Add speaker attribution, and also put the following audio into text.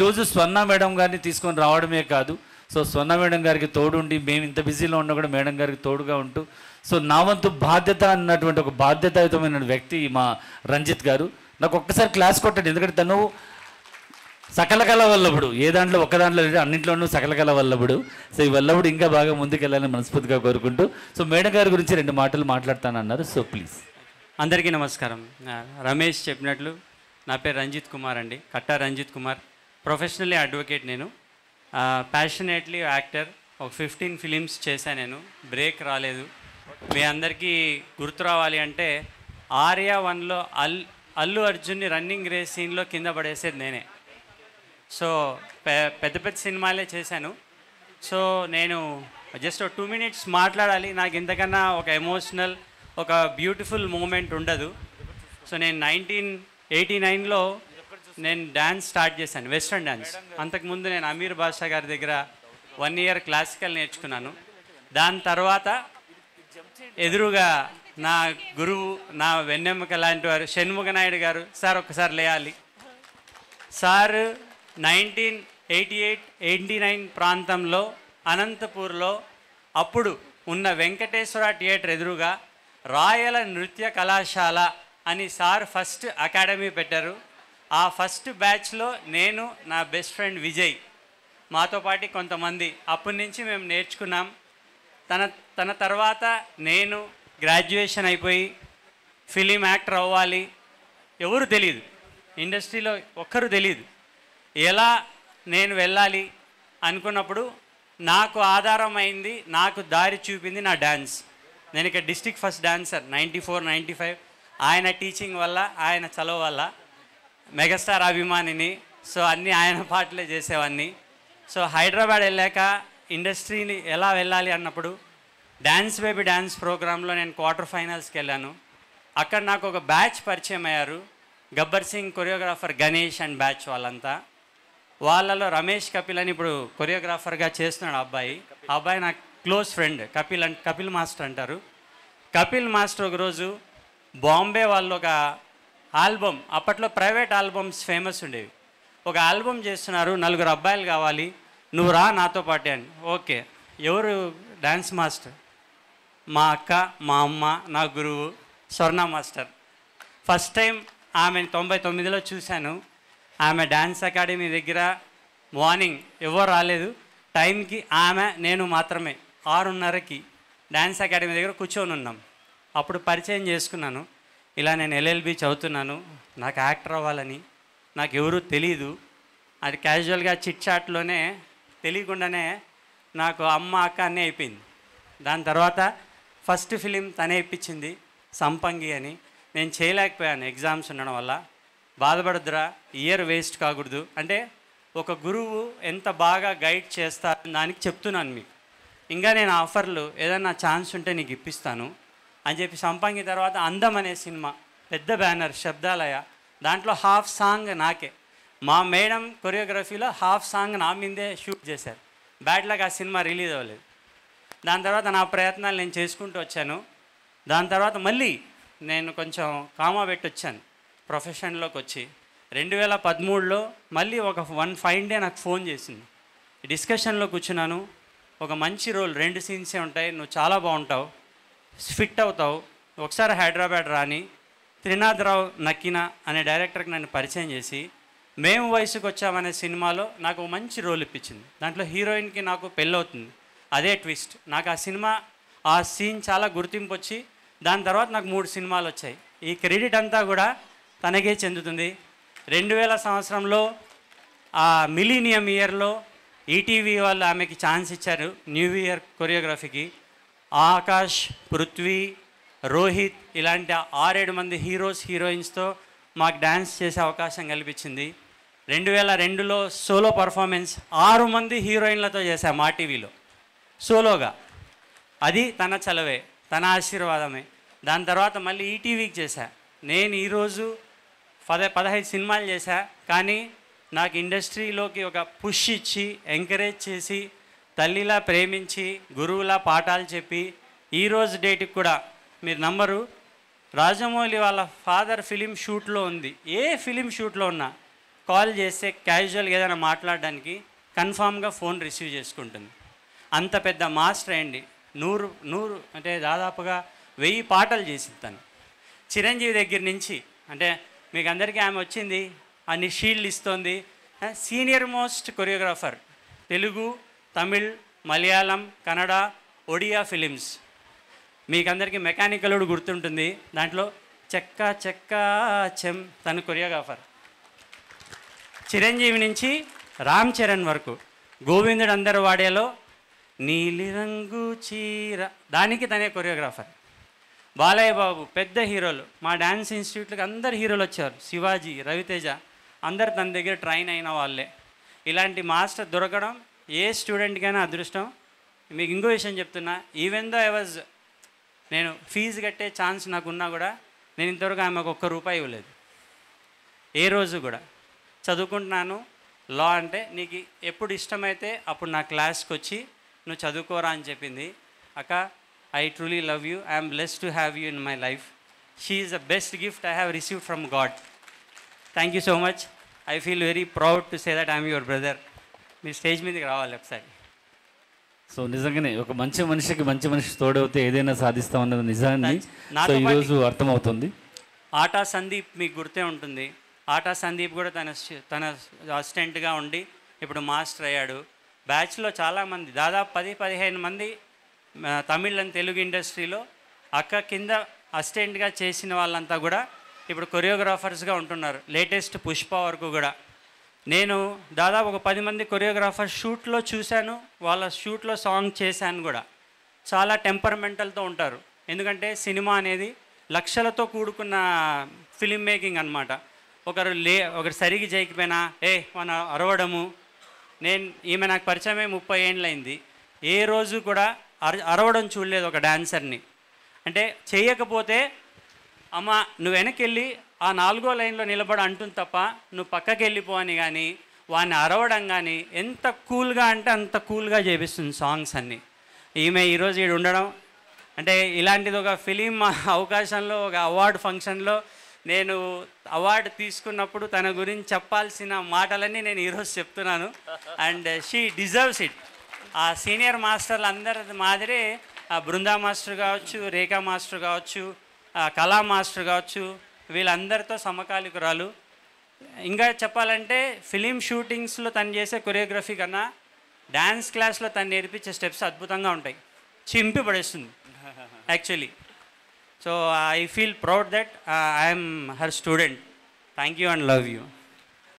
Speaker 1: ఈరోజు స్వర్ణ మేడం గారిని తీసుకొని రావడమే కాదు, సో స్వర్ణ మేడం గారికి తోడుండి మేము ఇంత బిజీలో ఉన్నా కూడా మేడం గారికి తోడుగా ఉంటూ, సో నా వంతు బాధ్యత అన్నటువంటి ఒక బాధ్యతాయుతమైన వ్యక్తి మా రంజిత్ గారు. నాకు ఒక్కసారి క్లాస్ కొట్టండి, ఎందుకంటే తను సకలకళ వల్లభుడు, ఏ దాంట్లో ఒక్క దాంట్లో లేదు, అన్నింట్లోనూ సకలకళ వల్లభుడు. సో ఈ వల్లభుడు ఇంకా బాగా ముందుకెళ్ళాలని మనస్ఫూర్తిగా కోరుకుంటూ, సో మేడం గారి గురించి 2 మాటలు మాట్లాడతానన్నారు. So please.
Speaker 2: అందరికీ నమస్కారం. రమేష్ చెప్పినట్లు నా పేరు రంజిత్ కుమార్ అండి, కట్టా రంజిత్ కుమార్. ప్రొఫెషనల్లీ అడ్వకేట్ నేను, ప్యాషనేట్లీ యాక్టర్. ఒక 15 ఫిలిమ్స్ చేశాను నేను, బ్రేక్ రాలేదు. మీ అందరికీ గుర్తు రావాలి అంటే ఆర్యా 1లో అల్లు అర్జున్ని రన్నింగ్ రేస్ సీన్లో కింద పడేసేది నేనే. సో పెద్ద పెద్ద సినిమాలే చేశాను. సో నేను జస్ట్ 2 minutes మాట్లాడాలి, నాకు ఇంతకన్నా ఒక ఎమోషనల్, ఒక బ్యూటిఫుల్ మూమెంట్ ఉండదు. సో నేను 1989లో నేను డ్యాన్స్ స్టార్ట్ చేశాను, వెస్ట్రన్ డ్యాన్స్. అంతకుముందు నేను అమీర్ బాషా గారి దగ్గర 1 year క్లాసికల్ నేర్చుకున్నాను. దాని తర్వాత ఎదురుగా నా గురువు, నా వెన్నెమ్మక లాంటి వారు షణ్ముఖ నాయుడు గారు, సార్ ఒక్కసారి లేయాలి సార్. 1988-89 ప్రాంతంలో అనంతపూర్లో అప్పుడు ఉన్న వెంకటేశ్వర థియేటర్ ఎదురుగా రాయల నృత్య కళాశాల అని సార్ ఫస్ట్ అకాడమీ పెట్టారు. ఆ ఫస్ట్ బ్యాచ్లో నేను, నా బెస్ట్ ఫ్రెండ్ విజయ్, మాతో పాటు కొంతమంది అప్పటి నుంచి మేము నేర్చుకున్నాం. తన తర్వాత నేను గ్రాడ్యుయేషన్ అయిపోయి ఫిలిం యాక్టర్ అవ్వాలి, ఎవరు తెలియదు, ఇండస్ట్రీలో ఒక్కరు తెలియదు. ఎలా నేను వెళ్ళాలి అనుకున్నప్పుడు నాకు ఆధారం అయింది, నాకు దారి చూపింది నా డ్యాన్స్. నేను ఇక్కడ డిస్ట్రిక్ట్ ఫస్ట్ డాన్సర్ 94-95, ఆయన టీచింగ్ వల్ల, ఆయన చలవ వల్ల. మెగాస్టార్ అభిమానిని, సో అన్నీ ఆయన పాటలే చేసేవాడిని. సో హైదరాబాద్ వెళ్ళాక ఇండస్ట్రీని ఎలా వెళ్ళాలి అన్నప్పుడు డ్యాన్స్ బేబీ డ్యాన్స్ ప్రోగ్రాంలో నేను క్వార్టర్ ఫైనల్స్కి వెళ్ళాను. అక్కడ నాకు ఒక బ్యాచ్ పరిచయం అయ్యారు, Gabbar Singh choreographer Ganesh and batch వాళ్ళంతా. వాళ్ళలో రమేష్ కపిల్ అని ఇప్పుడు కొరియోగ్రాఫర్గా చేస్తున్నాడు అబ్బాయి. ఆ అబ్బాయి నాకు క్లోజ్ ఫ్రెండ్, కపిల్ మాస్టర్ అంటారు. కపిల్ మాస్టర్ ఒకరోజు బాంబే వాళ్ళు ఒక ఆల్బమ్, అప్పట్లో ప్రైవేట్ ఆల్బమ్స్ ఫేమస్ ఉండేవి, ఒక ఆల్బమ్ చేస్తున్నారు, 4 అబ్బాయిలు కావాలి, నువ్వు రా నాతో పాటే అని. ఓకే, ఎవరు డ్యాన్స్ మాస్టర్? మా అక్క, మా అమ్మ, నా గురువు స్వర్ణ మాస్టర్. ఫస్ట్ టైం ఆమెను 99లో చూశాను. ఆమె డ్యాన్స్ అకాడమీ దగ్గర మార్నింగ్ ఎవరు రాలేదు, టైంకి ఆమె నేను మాత్రమే 6:30కి డ్యాన్స్ అకాడమీ దగ్గర కూర్చొని ఉన్నాం. అప్పుడు పరిచయం చేసుకున్నాను, ఇలా నేను LLB చదువుతున్నాను, నాకు యాక్టర్ అవ్వాలని, నాకు ఎవరూ తెలీదు. అది క్యాజువల్గా చిట్ చాట్లోనే తెలియకుండానే నాకు అమ్మ అక్క అన్నీ అయిపోయింది. దాని తర్వాత ఫస్ట్ ఫిలిం తనే ఇప్పించింది, సంపంగి అని. నేను చేయలేకపోయాను ఎగ్జామ్స్ ఉండడం వల్ల. బాధపడద్దురా, ఇయర్ వేస్ట్ కాకూడదు అంటే ఒక గురువు ఎంత బాగా గైడ్ చేస్తారని దానికి చెప్తున్నాను మీకు. ఇంకా నేను ఆఫర్లు ఏదైనా ఛాన్స్ ఉంటే నీకు ఇప్పిస్తాను అని చెప్పి సంపంగి తర్వాత అందం అనే సినిమా, పెద్ద బ్యానర్ శబ్దాలయ, దాంట్లో హాఫ్ సాంగ్ నాకే. మా మేడం కొరియోగ్రఫీలో హాఫ్ సాంగ్ నా మీదే షూట్ చేశారు. బ్యాడ్ లక్ ఆ సినిమా రిలీజ్ అవ్వలేదు. దాని తర్వాత నా ప్రయత్నాలు నేను చేసుకుంటూ వచ్చాను. దాని తర్వాత మళ్ళీ నేను కొంచెం కామా పెట్టి వచ్చాను ప్రొఫెషన్లోకి వచ్చి. 2013లో మళ్ళీ ఒక 1 fine day నాకు ఫోన్ చేసింది. డిస్కషన్లో కూర్చున్నాను, ఒక మంచి రోల్, 2 సీన్సే ఉంటాయి, నువ్వు చాలా బాగుంటావు, ఫిట్ అవుతావు, ఒకసారి హైదరాబాద్ రాని. త్రినాథరావు నక్కిన అనే డైరెక్టర్కి నన్ను పరిచయం చేసి మేము వయసుకు వచ్చామనే సినిమాలో నాకు మంచి రోల్ ఇప్పించింది. దాంట్లో హీరోయిన్కి నాకు పెళ్ళవుతుంది, అదే ట్విస్ట్. నాకు ఆ సినిమా, ఆ సీన్ చాలా గుర్తింపు వచ్చి దాని తర్వాత నాకు 3 సినిమాలు వచ్చాయి. ఈ క్రెడిట్ అంతా కూడా తనకే చెందుతుంది. 2000 సంవత్సరంలో ఆ మిలీనియం ఇయర్లో ఈటీవీ వాళ్ళు ఆమెకి ఛాన్స్ ఇచ్చారు న్యూ ఇయర్ కొరియోగ్రఫీకి. ఆకాష్, పృథ్వీ, రోహిత్ ఇలాంటి 6-7 మంది హీరోస్ హీరోయిన్స్తో మాకు డ్యాన్స్ చేసే అవకాశం కల్పించింది. 2002లో సోలో పర్ఫార్మెన్స్ 6 మంది హీరోయిన్లతో చేశా మా టీవీలో సోలోగా. అది తన చలవే, తన ఆశీర్వాదమే. దాని తర్వాత మళ్ళీ ఈటీవీకి చేశా. నేను ఈరోజు 15 సినిమాలు చేశా, కానీ నాకు ఇండస్ట్రీలోకి ఒక పుష్ ఇచ్చి ఎంకరేజ్ చేసి తల్లిలా ప్రేమించి గురువులా పాఠాలు చెప్పి ఈరోజు డేట్కి కూడా మీరు నమ్మరు, రాజమౌళి వాళ్ళ ఫాదర్ ఫిలిం షూట్లో ఉంది. ఏ ఫిలిం షూట్లో ఉన్నా కాల్ చేస్తే క్యాజువల్గా ఏదైనా మాట్లాడడానికి కన్ఫామ్గా ఫోన్ రిసీవ్ చేసుకుంటుంది. అంత పెద్ద మాస్టర్ అయ్యండి. 100 అంటే దాదాపుగా 1000 పాటలు చేసింది తను. చిరంజీవి దగ్గర నుంచి అంటే మీకు అందరికీ ఆమె వచ్చింది, అన్ని షీల్డ్ ఇస్తోంది. Senior most choreographer, Telugu, Tamil, Malayalam, Kannada, Odia films. మీకందరికీ మెకానికల్ గుర్తుంటుంది, దాంట్లో చెక్క చెక్క చెం తను కొరియోగ్రాఫర్. చిరంజీవి నుంచి రామ్ చరణ్ వరకు గోవిందుడు అందరు వాడేలో నీలిరంగు చీర దానికి తనే కొరియోగ్రాఫర్. బాలయ్య బాబు పెద్ద హీరోలు, మా డ్యాన్స్ ఇన్స్టిట్యూట్కి అందరు హీరోలు వచ్చారు, శివాజీ, రవితేజ అందరు తన దగ్గర ట్రైన్ అయిన వాళ్ళే. ఇలాంటి మాస్టర్ దొరకడం ఏ స్టూడెంట్కైనా అదృష్టం. మీకు ఇంకో విషయం చెప్తున్నా, ఈవెన్ దో నేను ఫీజు కట్టే ఛాన్స్ నాకున్నా కూడా నేను ఇంతవరకు ఆమెకు ₹1 ఇవ్వలేదు, ఏ రోజు కూడా. చదువుకుంటున్నాను లా అంటే, నీకు ఎప్పుడు ఇష్టమైతే అప్పుడు నా క్లాస్కి వచ్చి నువ్వు చదువుకోరా అని చెప్పింది. అక్క, I truly love you, I'm blessed to have you in my life. She is the best gift I have received from God. Thank you so much. I feel very proud to say that I'm your brother. మీరు stage మీదకి రావాలి ఒకసారి.
Speaker 1: So నిజంగానే ఒక మంచి మనిషికి మంచి మనిషి తోడవుతే ఏదైనా సాధిస్తామన్నది నిజాన్ని సో ఈరోజు అర్థమవుతుంది.
Speaker 2: ఆటా సందీప్ మీకు గుర్తే ఉంటుంది. ఆటా సందీప్ కూడా తన అసిస్టెంట్గా ఉండి ఇప్పుడు మాస్టర్ అయ్యాడు. బ్యాచ్లో చాలామంది, దాదాపు 10-15 మంది తమిళ్ అండ్ తెలుగు ఇండస్ట్రీలో అక్క కింద అసిస్టెంట్గా చేసిన వాళ్ళంతా కూడా ఇప్పుడు కొరియోగ్రాఫర్స్గా ఉంటున్నారు. లేటెస్ట్ పుష్ప వరకు కూడా నేను దాదాపు ఒక 10 మంది కొరియోగ్రాఫర్ షూట్లో చూశాను, వాళ్ళ షూట్లో సాంగ్ చేశాను కూడా. చాలా టెంపర్మెంటల్తో ఉంటారు, ఎందుకంటే సినిమా అనేది లక్షలతో కూడుకున్న ఫిలిం మేకింగ్ అనమాట. ఒకరు సరిగి చేయకపోయినా మన అరవడము. ఈమె నాకు పరిచయమే 30 ఏండ్లైంది, ఏ రోజు కూడా అరవడం చూడలేదు ఒక డాన్సర్ని. అంటే చేయకపోతే అమ్మ నువ్వు వెనక్కి వెళ్ళి ఆ 4వ లైన్లో నిలబడి అంటుంది తప్ప నువ్వు పక్కకి వెళ్ళిపో అని కానీ, వాడిని అరవడం కానీ ఎంత కూల్గా అంటే అంత కూల్గా చేపిస్తుంది సాంగ్స్ అన్నీ. ఈమె ఈరోజు ఇక్కడ ఉండడం అంటే ఇలాంటిది ఒక ఫిలిం అవకాశంలో, ఒక అవార్డు ఫంక్షన్లో నేను అవార్డు తీసుకున్నప్పుడు తన గురించి చెప్పాల్సిన మాటలన్నీ నేను ఈరోజు చెప్తున్నాను. And she deserves it. ఆ సీనియర్ మాస్టర్లు అందరి మాదిరి బృందా మాస్టర్ కావచ్చు, రేఖా మాస్టర్ కావచ్చు, కళా మాస్టర్ కావచ్చు, వీళ్ళందరితో సమకాలికురాలు. ఇంకా చెప్పాలంటే ఫిలిం షూటింగ్స్లో తను చేసే కొరియోగ్రఫీ కన్నా డ్యాన్స్ క్లాస్లో తను నేర్పించే స్టెప్స్ అద్భుతంగా ఉంటాయి, చింపి పడేస్తుంది actually. So I feel proud that I'm her student. Thank you and love you.